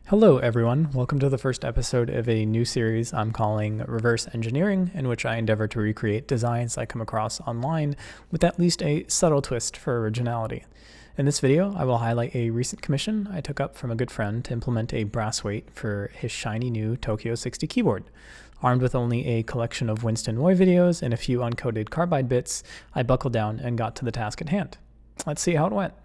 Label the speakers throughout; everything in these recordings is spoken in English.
Speaker 1: Hello everyone, welcome to the first episode of a new series I'm calling Reverse Engineering, in which I endeavor to recreate designs I come across online with at least a subtle twist for originality. In this video, I will highlight a recent commission I took up from a good friend to implement a brass weight for his shiny new Tokyo60 keyboard. Armed with only a collection of Winston Moy videos and a few uncoated carbide bits, I buckled down and got to the task at hand. Let's see how it went.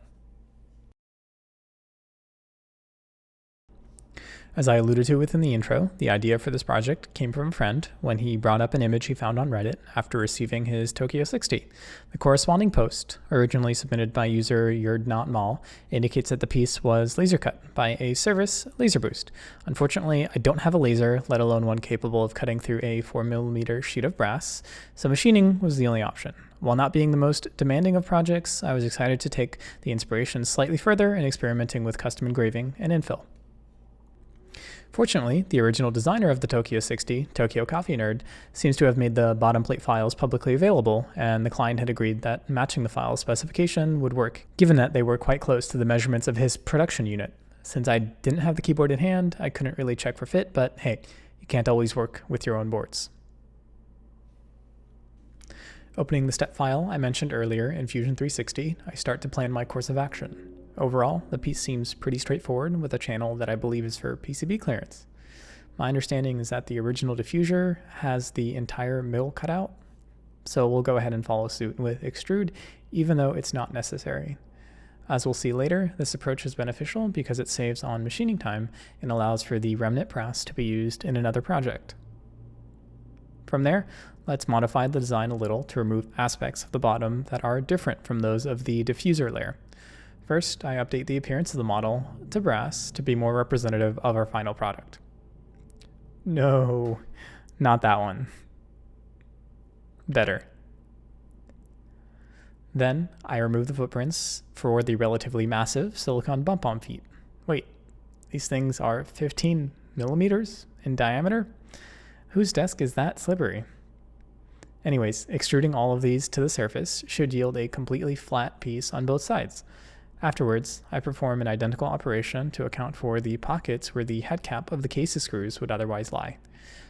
Speaker 1: As I alluded to within the intro, the idea for this project came from a friend when he brought up an image he found on Reddit after receiving his Tokyo60. The corresponding post, originally submitted by user YerdNotMall, indicates that the piece was laser cut by a service LaserBoost. Unfortunately, I don't have a laser, let alone one capable of cutting through a 4mm sheet of brass, so machining was the only option. While not being the most demanding of projects, I was excited to take the inspiration slightly further in experimenting with custom engraving and infill. Fortunately, the original designer of the Tokyo60, tokyocoffeenerd, seems to have made the bottom plate files publicly available, and the client had agreed that matching the file specification would work, given that they were quite close to the measurements of his production unit. Since I didn't have the keyboard in hand, I couldn't really check for fit, but hey, you can't always work with your own boards. Opening the step file I mentioned earlier in Fusion 360, I start to plan my course of action. Overall, the piece seems pretty straightforward with a channel that I believe is for PCB clearance. My understanding is that the original diffuser has the entire middle cut out, so we'll go ahead and follow suit with extrude, even though it's not necessary. As we'll see later, this approach is beneficial because it saves on machining time and allows for the remnant brass to be used in another project. From there, let's modify the design a little to remove aspects of the bottom that are different from those of the diffuser layer. First, I update the appearance of the model to brass to be more representative of our final product. No, not that one. Better. Then, I remove the footprints for the relatively massive silicone bump-on feet. Wait, these things are 15mm in diameter? Whose desk is that slippery? Anyways, extruding all of these to the surface should yield a completely flat piece on both sides. Afterwards, I perform an identical operation to account for the pockets where the head cap of the case's screws would otherwise lie.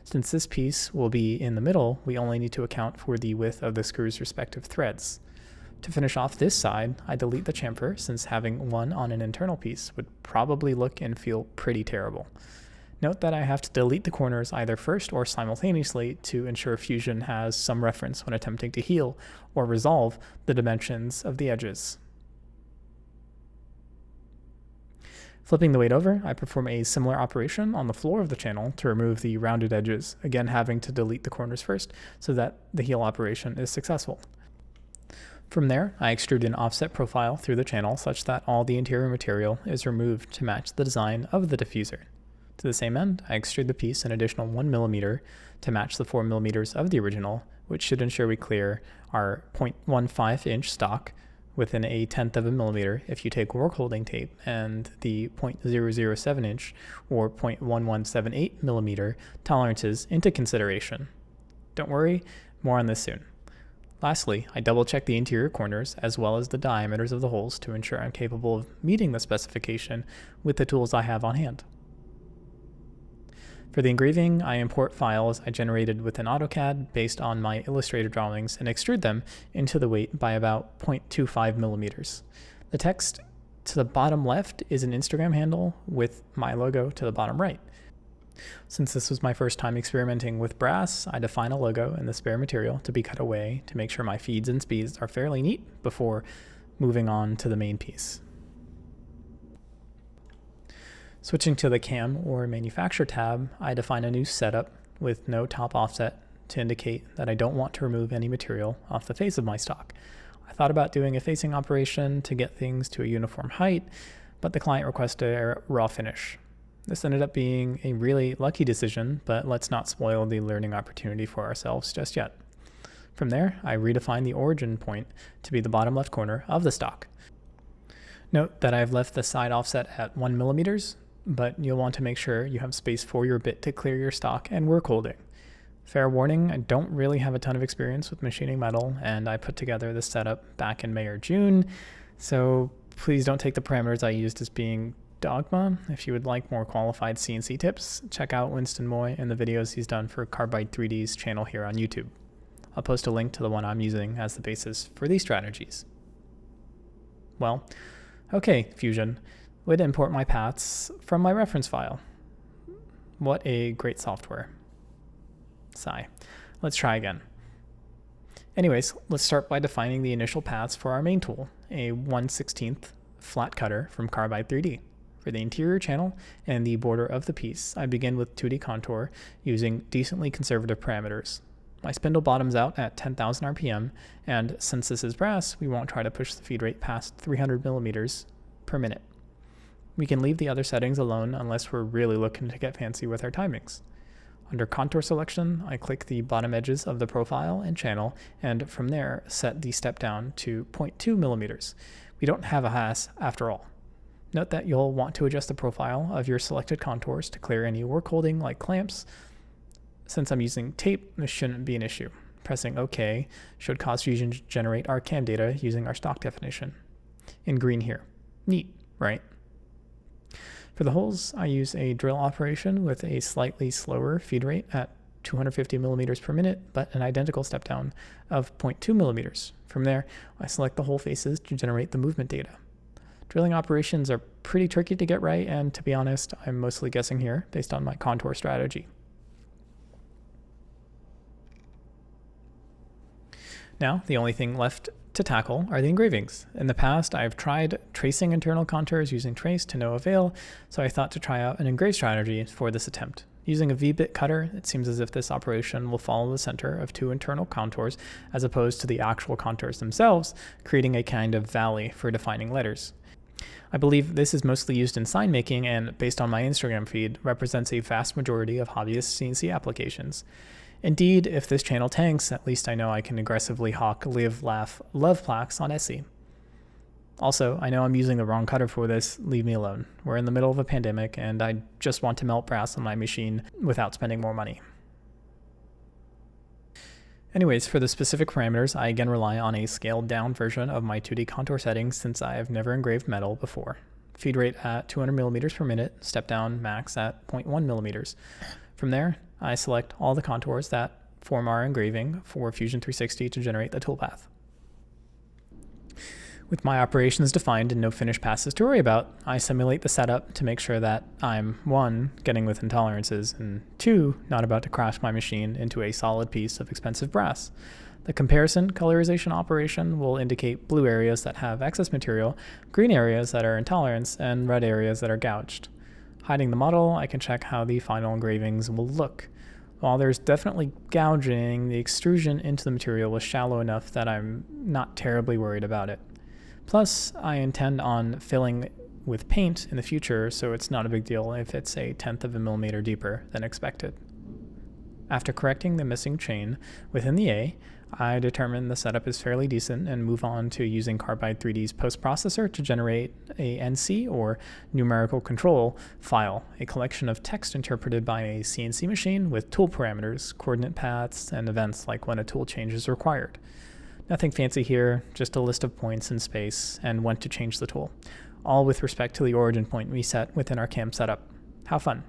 Speaker 1: Since this piece will be in the middle, we only need to account for the width of the screw's respective threads. To finish off this side, I delete the chamfer since having one on an internal piece would probably look and feel pretty terrible. Note that I have to delete the corners either first or simultaneously to ensure Fusion has some reference when attempting to heal or resolve the dimensions of the edges. Flipping the weight over, I perform a similar operation on the floor of the channel to remove the rounded edges, again having to delete the corners first so that the heal operation is successful. From there, I extrude an offset profile through the channel such that all the interior material is removed to match the design of the diffuser. To the same end, I extrude the piece an additional 1mm to match the 4mm of the original, which should ensure we clear our 0.15-inch stock within a 1/10 of a millimeter if you take work holding tape and the 0.007-inch or 0.1178mm tolerances into consideration. Don't worry, more on this soon. Lastly, I double check the interior corners as well as the diameters of the holes to ensure I'm capable of meeting the specification with the tools I have on hand. For the engraving, I import files I generated within AutoCAD based on my Illustrator drawings and extrude them into the weight by about 0.25mm. The text to the bottom left is an Instagram handle with my logo to the bottom right. Since this was my first time experimenting with brass, I define a logo in the spare material to be cut away to make sure my feeds and speeds are fairly neat before moving on to the main piece. Switching to the CAM or Manufacture tab, I define a new setup with no top offset to indicate that I don't want to remove any material off the face of my stock. I thought about doing a facing operation to get things to a uniform height, but the client requested a raw finish. This ended up being a really lucky decision, but let's not spoil the learning opportunity for ourselves just yet. From there, I redefine the origin point to be the bottom left corner of the stock. Note that I've left the side offset at 1mm, but you'll want to make sure you have space for your bit to clear your stock and work holding. Fair warning, I don't really have a ton of experience with machining metal, and I put together this setup back in May or June, so please don't take the parameters I used as being dogma. If you would like more qualified CNC tips, check out Winston Moy and the videos he's done for Carbide 3D's channel here on YouTube. I'll post a link to the one I'm using as the basis for these strategies. Well, okay, Fusion, way to import my paths from my reference file. What a great software. Sigh. Let's try again. Anyways, let's start by defining the initial paths for our main tool, a 1/16 flat cutter from Carbide 3D. For the interior channel and the border of the piece, I begin with 2D contour using decently conservative parameters. My spindle bottoms out at 10,000 RPM, and since this is brass, we won't try to push the feed rate past 300 millimeters per minute. We can leave the other settings alone unless we're really looking to get fancy with our timings. Under contour selection, I click the bottom edges of the profile and channel, and from there set the step down to 0.2 millimeters. We don't have a Haas after all. Note that you'll want to adjust the profile of your selected contours to clear any work holding like clamps. Since I'm using tape, this shouldn't be an issue. Pressing OK should cause Fusion to generate our cam data using our stock definition. In green here. Neat, right? For the holes, I use a drill operation with a slightly slower feed rate at 250 millimeters per minute, but an identical step down of 0.2 millimeters. From there, I select the hole faces to generate the movement data. Drilling operations are pretty tricky to get right, and to be honest, I'm mostly guessing here based on my contour strategy. Now, the only thing left to tackle are the engravings. In the past, I've tried tracing internal contours using trace to no avail, so I thought to try out an engrave strategy for this attempt. Using a V-bit cutter, it seems as if this operation will follow the center of 2 internal contours as opposed to the actual contours themselves, creating a kind of valley for defining letters. I believe this is mostly used in sign making and, based on my Instagram feed, represents a vast majority of hobbyist CNC applications. Indeed, if this channel tanks, at least I know I can aggressively hawk live, laugh, love plaques on Etsy. Also, I know I'm using the wrong cutter for this, leave me alone. We're in the middle of a pandemic and I just want to melt brass on my machine without spending more money. Anyways, for the specific parameters, I again rely on a scaled down version of my 2D contour settings since I have never engraved metal before. Feed rate at 200 millimeters per minute, step down max at 0.1 millimeters. From there, I select all the contours that form our engraving for Fusion 360 to generate the toolpath. With my operations defined and no finished passes to worry about, I simulate the setup to make sure that I'm 1, getting within tolerances, and 2, not about to crash my machine into a solid piece of expensive brass. The comparison colorization operation will indicate blue areas that have excess material, green areas that are in tolerance, and red areas that are gouged. Hiding the model, I can check how the final engravings will look. While there's definitely gouging, the extrusion into the material was shallow enough that I'm not terribly worried about it. Plus, I intend on filling with paint in the future, so it's not a big deal if it's a 1/10 of a millimeter deeper than expected. After correcting the missing chain within the A, I determine the setup is fairly decent and move on to using Carbide 3D's post-processor to generate a NC, or numerical control, file, a collection of text interpreted by a CNC machine with tool parameters, coordinate paths, and events like when a tool change is required. Nothing fancy here, just a list of points in space and when to change the tool, all with respect to the origin point we set within our cam setup. How fun.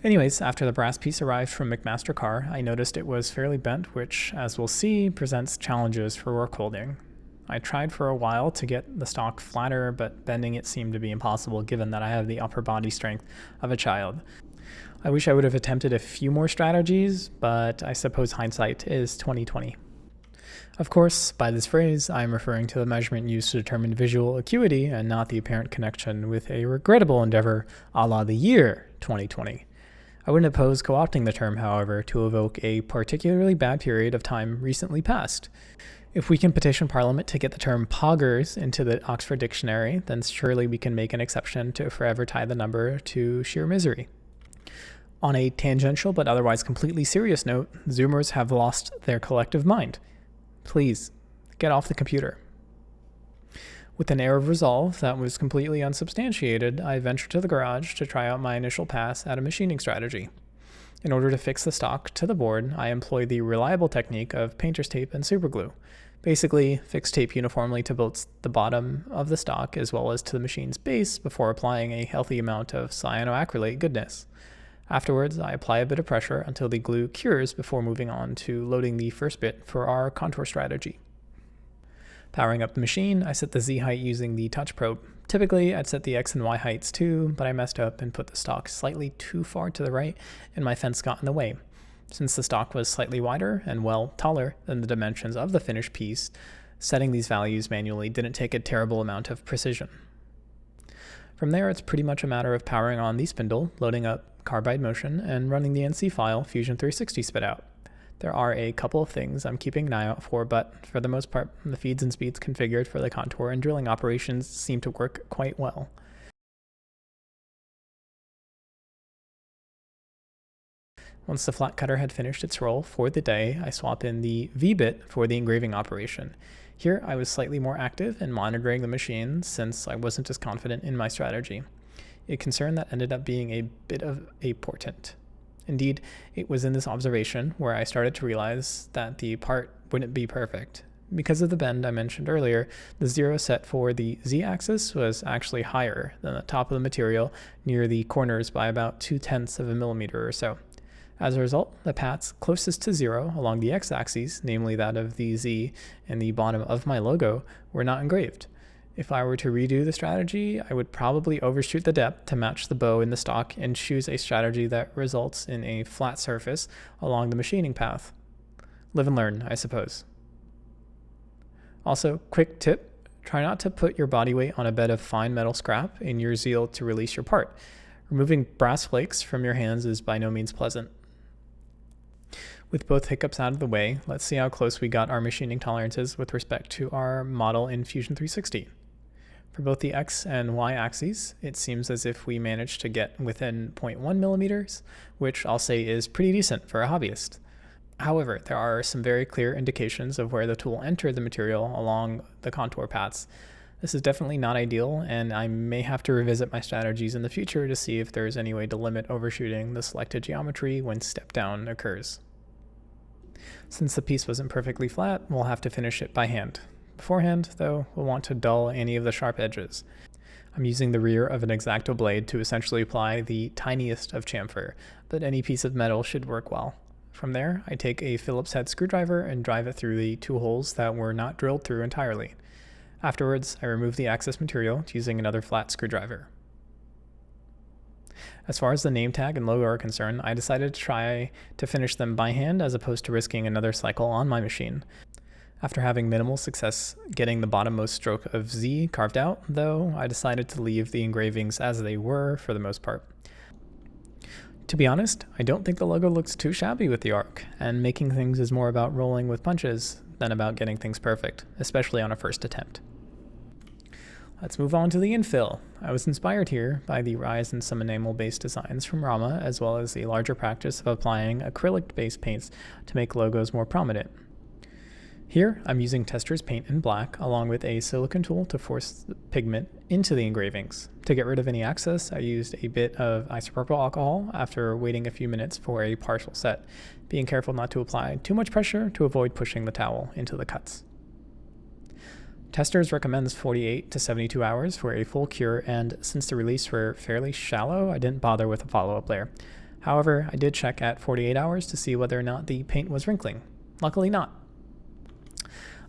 Speaker 1: Anyways, after the brass piece arrived from McMaster Car, I noticed it was fairly bent, which, as we'll see, presents challenges for work holding. I tried for a while to get the stock flatter, but bending it seemed to be impossible given that I have the upper body strength of a child. I wish I would have attempted a few more strategies, but I suppose hindsight is 20/20. Of course, by this phrase, I am referring to the measurement used to determine visual acuity and not the apparent connection with a regrettable endeavor a la the year 2020. I wouldn't oppose co-opting the term, however, to evoke a particularly bad period of time recently past. If we can petition Parliament to get the term poggers into the Oxford Dictionary, then surely we can make an exception to forever tie the number to sheer misery. On a tangential but otherwise completely serious note, Zoomers have lost their collective mind. Please, get off the computer. With an air of resolve that was completely unsubstantiated, I ventured to the garage to try out my initial pass at a machining strategy. In order to fix the stock to the board, I employed the reliable technique of painter's tape and superglue. Basically, fix tape uniformly to both the bottom of the stock as well as to the machine's base before applying a healthy amount of cyanoacrylate goodness. Afterwards, I apply a bit of pressure until the glue cures before moving on to loading the first bit for our contour strategy. Powering up the machine, I set the Z height using the touch probe. Typically, I'd set the X and Y heights too, but I messed up and put the stock slightly too far to the right, and my fence got in the way. Since the stock was slightly wider and, well, taller than the dimensions of the finished piece, setting these values manually didn't take a terrible amount of precision. From there, it's pretty much a matter of powering on the spindle, loading up carbide motion, and running the NC file Fusion360 spit out. There are a couple of things I'm keeping an eye out for, but for the most part, the feeds and speeds configured for the contour and drilling operations seem to work quite well. Once the flat cutter had finished its roll for the day, I swap in the V-bit for the engraving operation. Here, I was slightly more active in monitoring the machine since I wasn't as confident in my strategy, a concern that ended up being a bit of a portent. Indeed, it was in this observation where I started to realize that the part wouldn't be perfect. Because of the bend I mentioned earlier, the zero set for the z-axis was actually higher than the top of the material near the corners by about 0.2 of a millimeter or so. As a result, the paths closest to zero along the x-axis, namely that of the z and the bottom of my logo, were not engraved. If I were to redo the strategy, I would probably overshoot the depth to match the bow in the stock and choose a strategy that results in a flat surface along the machining path. Live and learn, I suppose. Also, quick tip, try not to put your body weight on a bed of fine metal scrap in your zeal to release your part. Removing brass flakes from your hands is by no means pleasant. With both hiccups out of the way, let's see how close we got our machining tolerances with respect to our model in Fusion360. For both the X and Y axes, it seems as if we managed to get within 0.1 millimeters, which I'll say is pretty decent for a hobbyist. However, there are some very clear indications of where the tool entered the material along the contour paths. This is definitely not ideal, and I may have to revisit my strategies in the future to see if there's any way to limit overshooting the selected geometry when step down occurs. Since the piece wasn't perfectly flat, we'll have to finish it by hand. Beforehand, though, we'll want to dull any of the sharp edges. I'm using the rear of an X-Acto blade to essentially apply the tiniest of chamfer, but any piece of metal should work well. From there, I take a Phillips head screwdriver and drive it through the two holes that were not drilled through entirely. Afterwards, I remove the excess material using another flat screwdriver. As far as the name tag and logo are concerned, I decided to try to finish them by hand as opposed to risking another cycle on my machine. After having minimal success getting the bottommost stroke of Z carved out, though, I decided to leave the engravings as they were for the most part. To be honest, I don't think the logo looks too shabby with the arc, and making things is more about rolling with punches than about getting things perfect, especially on a first attempt. Let's move on to the infill. I was inspired here by the rise in some enamel-based designs from Rama, as well as the larger practice of applying acrylic-based paints to make logos more prominent. Here, I'm using Tester's paint in black, along with a silicone tool to force the pigment into the engravings. To get rid of any excess, I used a bit of isopropyl alcohol after waiting a few minutes for a partial set, being careful not to apply too much pressure to avoid pushing the towel into the cuts. Testers recommends 48 to 72 hours for a full cure, and since the release were fairly shallow, I didn't bother with a follow-up layer. However, I did check at 48 hours to see whether or not the paint was wrinkling. Luckily not.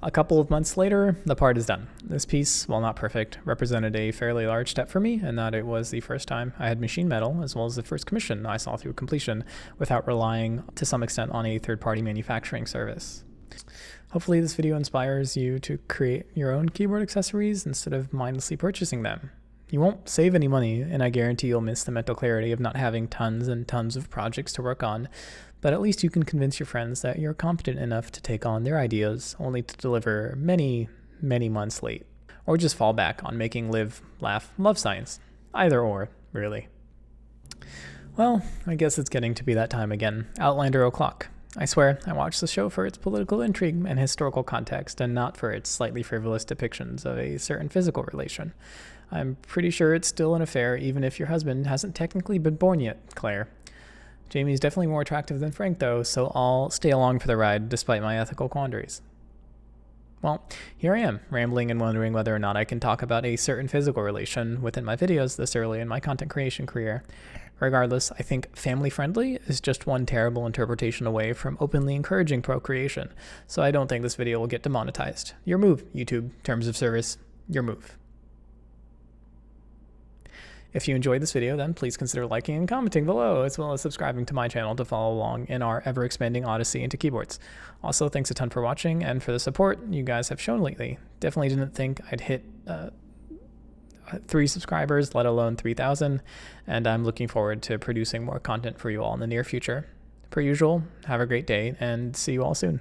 Speaker 1: A couple of months later, the part is done. This piece, while not perfect, represented a fairly large step for me in that it was the first time I had machined metal, as well as the first commission I saw through completion without relying to some extent on a third-party manufacturing service. Hopefully this video inspires you to create your own keyboard accessories instead of mindlessly purchasing them. You won't save any money, and I guarantee you'll miss the mental clarity of not having tons and tons of projects to work on, but at least you can convince your friends that you're competent enough to take on their ideas, only to deliver many, many months late. Or just fall back on making live, laugh, love signs. Either or, really. Well, I guess it's getting to be that time again. Outlander o'clock. I swear, I watch the show for its political intrigue and historical context, and not for its slightly frivolous depictions of a certain physical relation. I'm pretty sure it's still an affair, even if your husband hasn't technically been born yet, Claire. Jamie's definitely more attractive than Frank, though, so I'll stay along for the ride, despite my ethical quandaries. Well, here I am, rambling and wondering whether or not I can talk about a certain physical relation within my videos this early in my content creation career. Regardless, I think family-friendly is just one terrible interpretation away from openly encouraging procreation, so I don't think this video will get demonetized. Your move, YouTube. Terms of service, your move. If you enjoyed this video, then please consider liking and commenting below, as well as subscribing to my channel to follow along in our ever-expanding odyssey into keyboards. Also, thanks a ton for watching and for the support you guys have shown lately. Definitely didn't think I'd hit 3 subscribers, let alone 3,000, and I'm looking forward to producing more content for you all in the near future. Per usual, have a great day, and see you all soon.